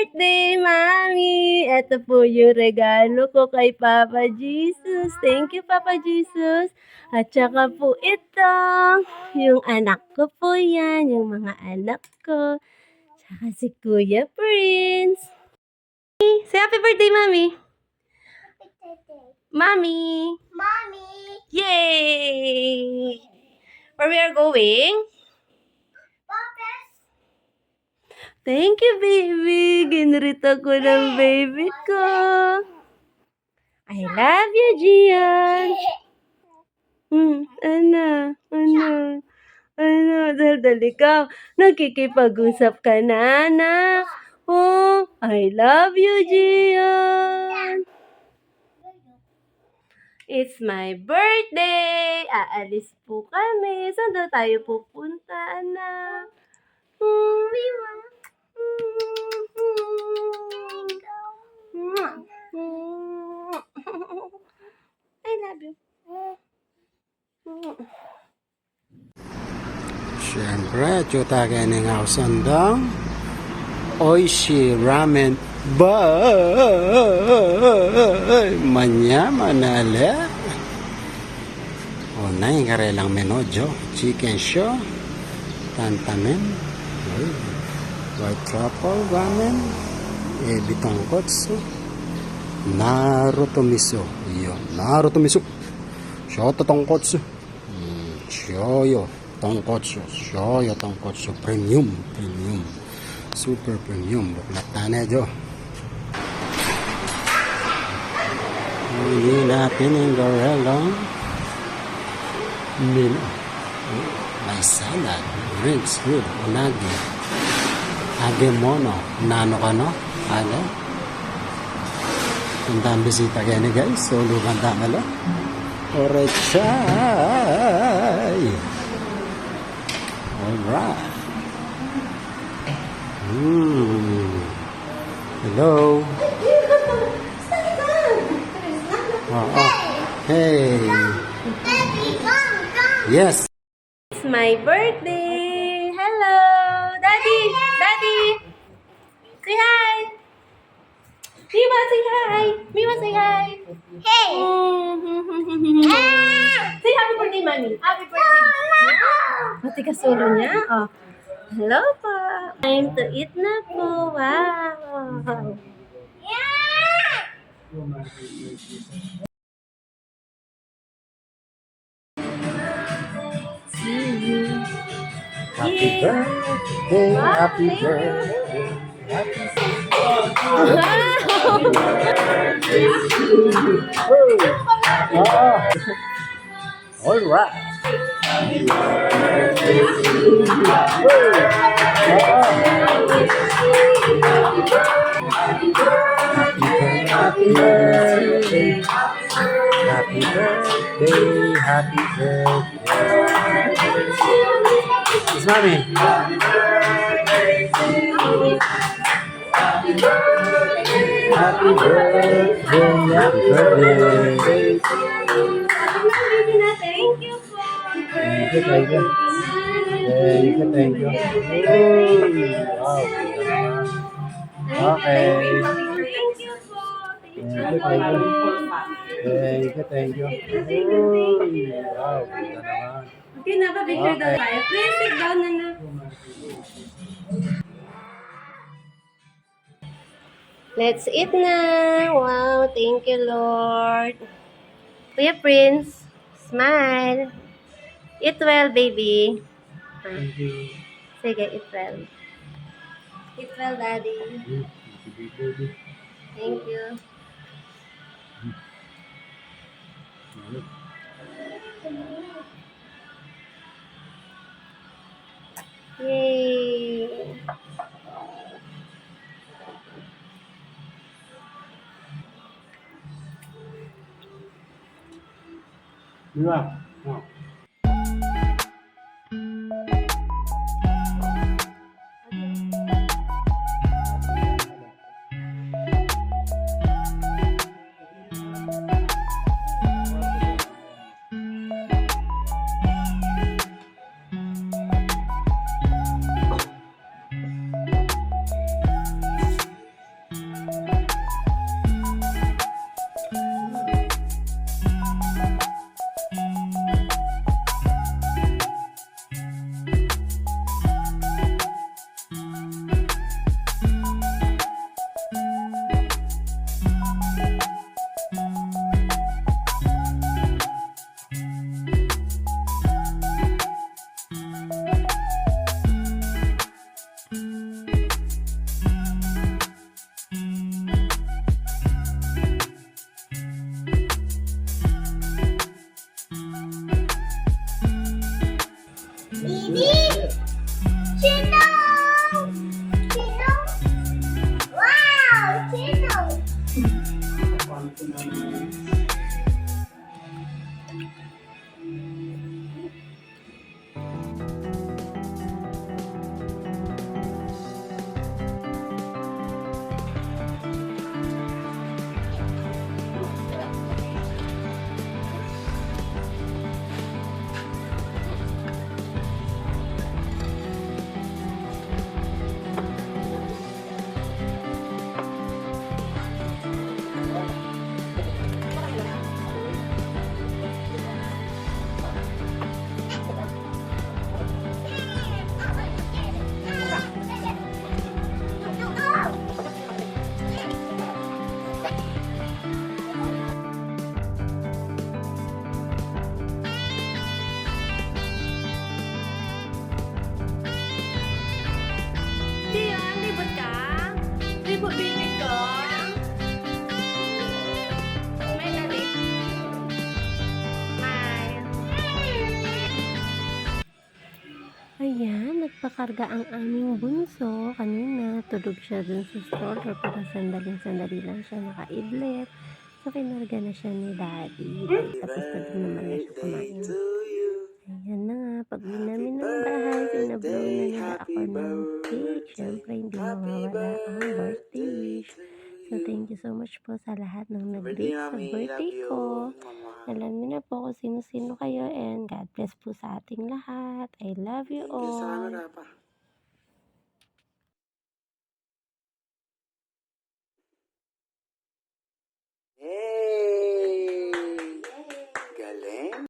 birthday, Mami! Ito po yung regalo ko kay Papa Jesus. Thank you, Papa Jesus. At saka po ito, yung anak ko po yan, yung mga anak ko. Tsaka si Kuya Prince. Say happy birthday, Mami! Mami! Mommy! Yay! Where we are going? Papas! Thank you, baby. Ginrita ko ng baby ko. I love you, Gian. Dal ikaw. Nakikipag-usap ka na, anak. Oh, I love you, Gian. It's my birthday. Aalis po kami. Saan daw tayo pupunta, anak? I love you. Siyempre, chuta kayo ng ausandang Oishi Ramen Bay Manyama na le O na yung karelang menojo Chicken show Tantamen White truffle ramen Ebi tonkotsu Naruto miso Naruto miso Shoto tonkotsu Shoyo tonkotsu premium super premium buklat na jo hindi natin yung gorelong may salad drinks good unagi agemono nano ka no ale tandaan bisita kayo ni guys so lugan damalo orechay alright hello hey yes It's my birthday. Hello, Daddy. Say hi. Miwa, say hi. Hey! Say happy birthday, Mami. Happy birthday. Pati kasulo niya. Oh. Hello po. Time to eat na po. Wow. happy birthday happy birthday all right happy birthday it's mommy happy birthday Thank you po. thank you wow okay Thank you po. thank you wow ganda naman Okay na ba? Picture daw tayo. Please sit down na na. Let's eat na. Wow, thank you, Lord. Kuya Prince, smile. Eat well, baby. thank you Sige, eat well. Eat well, Daddy. Thank you. Yay! Mira, po, baby ko. May nalik. Smile. Ayan, nagpakarga ang aming bunso. Kanina, tulog siya dun sa stroller para sandali lang siya nakaidlet. So, kinarga na siya ni Daddy. Tapos na din naman na siya kumain. Ayan na nga, pag uwi namin ng bahay, pinablow na nila ako ng cake. Siyempre, hindi mawawala ang birthday wish. So, thank you so much po sa lahat ng nag-wish sa birthday ko. Alam niyo na po kung sino-sino kayo and God bless po sa ating lahat. I love you all.